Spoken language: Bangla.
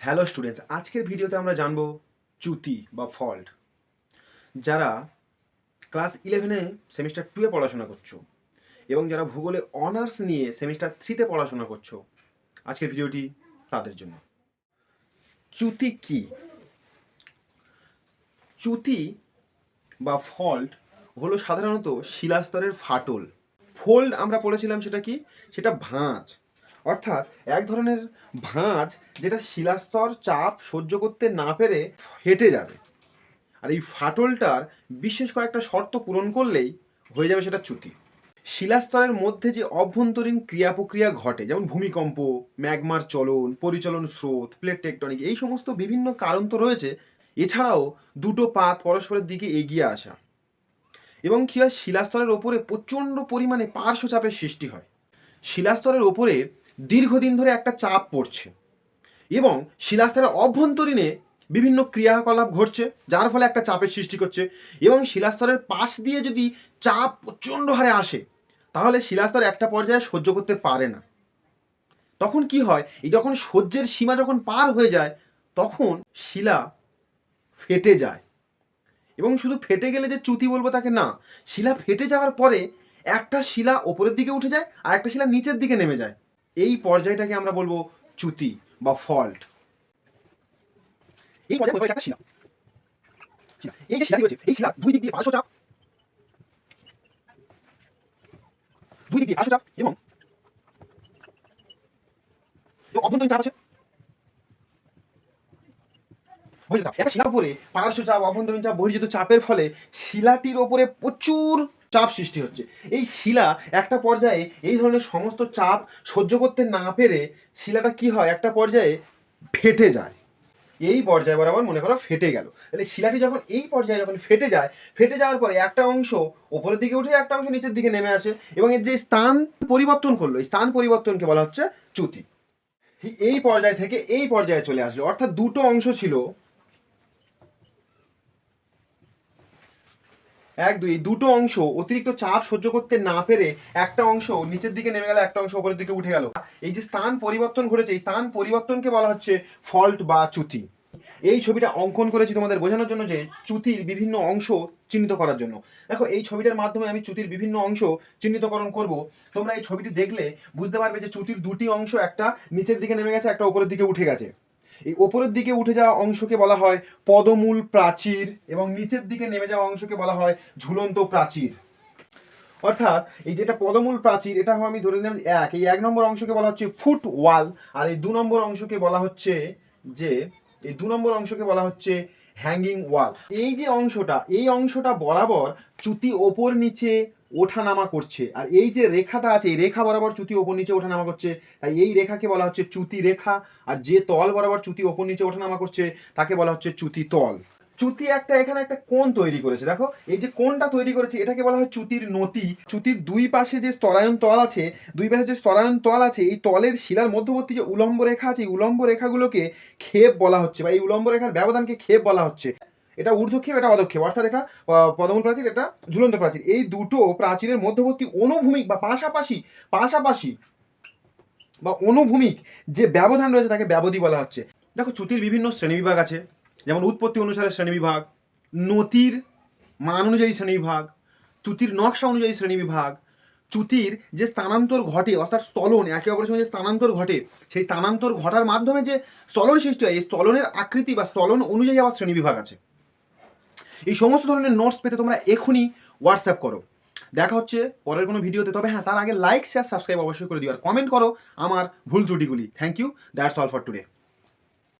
হ্যালো স্টুডেন্টস, আজকের ভিডিওতে আমরা জানবো চ্যুতি বা ফল্ট। যারা ক্লাস 11-এ সেমিস্টার 2-এ পড়াশোনা করছো এবং যারা ভূগোলে অনার্স নিয়ে সেমিস্টার 3-তে পড়াশোনা করছো, আজকের ভিডিওটি তাদের জন্য। চ্যুতি কি? চ্যুতি বা ফল্ট হলো সাধারণত শিলাস্তরের ফাটল। ফোল্ড আমরা পড়েছিলাম সেটা কি? সেটা ভাঁজ, অর্থাৎ এক ধরনের ভাঁজ যেটা শিলাস্তর চাপ সহ্য করতে না পেরে ফেটে যাবে। আর এই ফাটলটার বিশেষ কয়েকটা শর্ত পূরণ করলেই হয়ে যাবে সেটা চ্যুতি। শিলাস্তরের মধ্যে যে অভ্যন্তরীণ ক্রিয়া প্রক্রিয়া ঘটে, যেমন ভূমিকম্প, ম্যাগমার চলন, পরিচলন স্রোত, প্লেট টেকটনিক, এই সমস্ত বিভিন্ন কারণ তো রয়েছে। এছাড়াও দুটো পাত পরস্পরের দিকে এগিয়ে আসা এবং কি হয়, শিলাস্তরের ওপরে প্রচণ্ড পরিমাণে পার্শ্বচাপের সৃষ্টি হয়। শিলাস্তরের ওপরে দীর্ঘদিন ধরে একটা চাপ পড়ছে এবং শিলাস্তরের অভ্যন্তরীণে বিভিন্ন ক্রিয়াকলাপ ঘটছে, যার ফলে একটা চাপের সৃষ্টি করছে। এবং শিলাস্তরের পাশ দিয়ে যদি চাপ প্রচণ্ড হারে আসে, তাহলে শিলাস্তর একটা পর্যায়ে সহ্য করতে পারে না। তখন কি হয়, এই যখন সহ্যের সীমা যখন পার হয়ে যায়, তখন শিলা ফেটে যায়। এবং শুধু ফেটে গেলে যে চ্যুতি বলবো তাকে না, শিলা ফেটে যাওয়ার পরে একটা শিলা ওপরের দিকে উঠে যায় আর একটা শিলা নিচের দিকে নেমে যায়। এই পর্যায়টাকে আমরা বলবো চ্যুতি বা ফল্ট। এই পর্যায়ে একটা শিলা, এই যে শিলাটি রয়েছে, এই শিলা দুই দিক দিয়ে পার্শ্বচাপ, এবং অভ্যন্তরীণ চাপ আছে। একটা শিলার উপরে পার্শ্বচাপ, অভ্যন্তরীণ চাপ, বহির্জিত চাপের ফলে শিলাটির ওপরে প্রচুর চাপ সৃষ্টি হচ্ছে। এই শিলা একটা পর্যায়ে এই ধরনের সমস্ত চাপ সহ্য করতে না পেরে শিলাটা কি হয়, একটা পর্যায়ে ফেটে যায়। এই পর্যায়ে বরাবর মনে করো ফেটে গেল। তাহলে শিলাটি যখন এই পর্যায়ে যখন ফেটে যায়, ফেটে যাওয়ার পরে একটা অংশ ওপরের দিকে উঠে একটা অংশ নিচের দিকে নেমে আসে এবং এর যে স্থান পরিবর্তন করলো, এই স্থান পরিবর্তনকে বলা হচ্ছে চ্যুতি। এই পর্যায় থেকে এই পর্যায়ে চলে আসলো, অর্থাৎ দুটো অংশ ছিল, দুটো অংশ অতিরিক্ত চাপ সহ্য করতে না পেরে একটা অংশ নিচের দিকে নেমে গেল, একটা অংশ উপরের দিকে উঠে গেল। এই যে স্থান পরিবর্তন ঘটেছে, এই স্থান পরিবর্তনকে বলা হচ্ছে ফল্ট বা চ্যুতি। এই ছবিটা অঙ্কন করেছি তোমাদের বোঝানোর জন্য, যে চ্যুতির বিভিন্ন অংশ চিহ্নিত করার জন্য। দেখো, এই ছবিটার মাধ্যমে আমি চ্যুতির বিভিন্ন অংশ চিহ্নিতকরণ করব। তোমরা এই ছবিটি দেখলে বুঝতে পারবে যে চ্যুতির দুটি অংশ, একটা নিচের দিকে নেমে গেছে, একটা উপরের দিকে উঠে গেছে। এই ওপরের দিকে উঠে যাওয়া অংশকে বলা হয় পদমূল প্রাচীর এবং নিচের দিকে নেমে যাওয়া অংশকে বলা হয় ঝুলন্ত প্রাচীর। অর্থাৎ এই যেটা পদমূল প্রাচীর, এটা আমি ধরে নিলাম এই 1 নম্বর অংশকে বলা হচ্ছে ফুট ওয়াল, আর এই 2 নম্বর অংশকে বলা হচ্ছে হ্যাঙ্গিং ওয়াল। এই যে অংশটা, এই অংশটা বরাবর চ্যুতি ওপর নিচে ওঠানামা করছে, আর এই যে রেখাটা আছে, এই রেখা বরাবর চ্যুতি ওপর নিচে ওঠানামা করছে, তাই এই রেখাকে বলা হচ্ছে চ্যুতি রেখা। আর যে তল বরাবর চ্যুতি ওপর নিচে ওঠানামা করছে, তাকে বলা হচ্ছে চ্যুতি তল। চ্যুতি এখানে একটা কোণ তৈরি করেছে। দেখো, এই যে কোণটা তৈরি করেছে, এটাকে বলা হয় চ্যুতির নতি। চ্যুতির দুই পাশে যে স্তরায়ন তল আছে, এই তলের শিলার মধ্যবর্তী যে উলম্ব রেখা আছে, এই উলম্ব রেখাগুলোকে ক্ষেপ বলা হচ্ছে, বা এই উলম্ব রেখার ব্যবধানকে ক্ষেপ বলা হচ্ছে। এটা ঊর্ধ্বক্ষেপ, এটা অধক্ষেপ, অর্থাৎ এটা পদমূল প্রাচীর, এটা ঝুলন্ত প্রাচীর। এই দুটো প্রাচীরের মধ্যবর্তী অনুভূমিক বা পাশাপাশি বা অনুভূমিক যে ব্যবধান রয়েছে, তাকে ব্যবধি বলা হচ্ছে। দেখো, চ্যুতির বিভিন্ন শ্রেণীবিভাগ আছে, যেমন উৎপত্তি অনুসারে শ্রেণীবিভাগ, নতির মান অনুযায়ী শ্রেণীবিভাগ, চ্যুতির নকশা অনুযায়ী শ্রেণীবিভাগ, চ্যুতির যে স্থানান্তর ঘটে, অর্থাৎ স্থলন, একে অপরের সঙ্গে যে স্থানান্তর ঘটে, সেই স্থানান্তর ঘটার মাধ্যমে যে স্থলন সৃষ্টি হয়, এই স্থলনের আকৃতি বা স্থলন অনুযায়ী আবার শ্রেণীবিভাগ আছে। এই সমস্ত ধরনের নোটস পেতে তোমরা এখনই হোয়াটসঅ্যাপ করো। দেখা হচ্ছে পরের কোনো ভিডিওতে। তবে হ্যাঁ, তার আগে লাইক, শেয়ার, সাবস্ক্রাইব অবশ্যই করে দিও, আর কমেন্ট করো আমার ভুল ত্রুটিগুলি। Thank you, that's all for today.